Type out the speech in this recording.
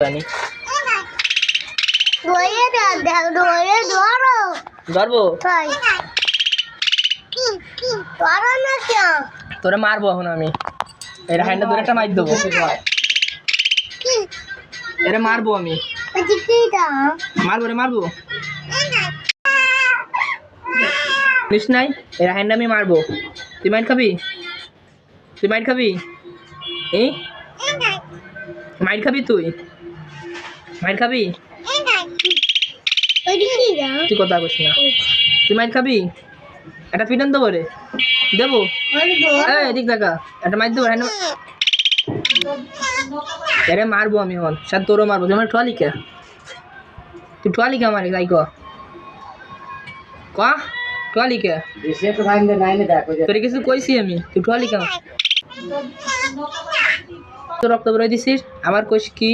জানি ধরবো তোরে মারবো এখন আমি এর হ্যান্ডে ধরে একটা মাইর দেবো এরে মারবো আমি মারবো রে মারবো নিস নাই এর হ্যান্ডে আমি মারবো তুই মাইর খাবি এই মাইর খাবি তুই মাইর খাবি তুই কথা বলছিস না তুই মাইর খাবি একটা পিটন দেবো রে দেবো এদিক দেখা একটা মাইর দেবো এরে মারবো আমি এখন সাথে তোরও মারবো তুই আমার ঠোয়ালি কে তুই ঠোয়ালি কে মারি তাই ঠোয়ালি কে তোর কিছু কইছি আমি তুই ঠোয়ালি কে তোর রক্ত বেরোয় দিছিস আবার কইস কি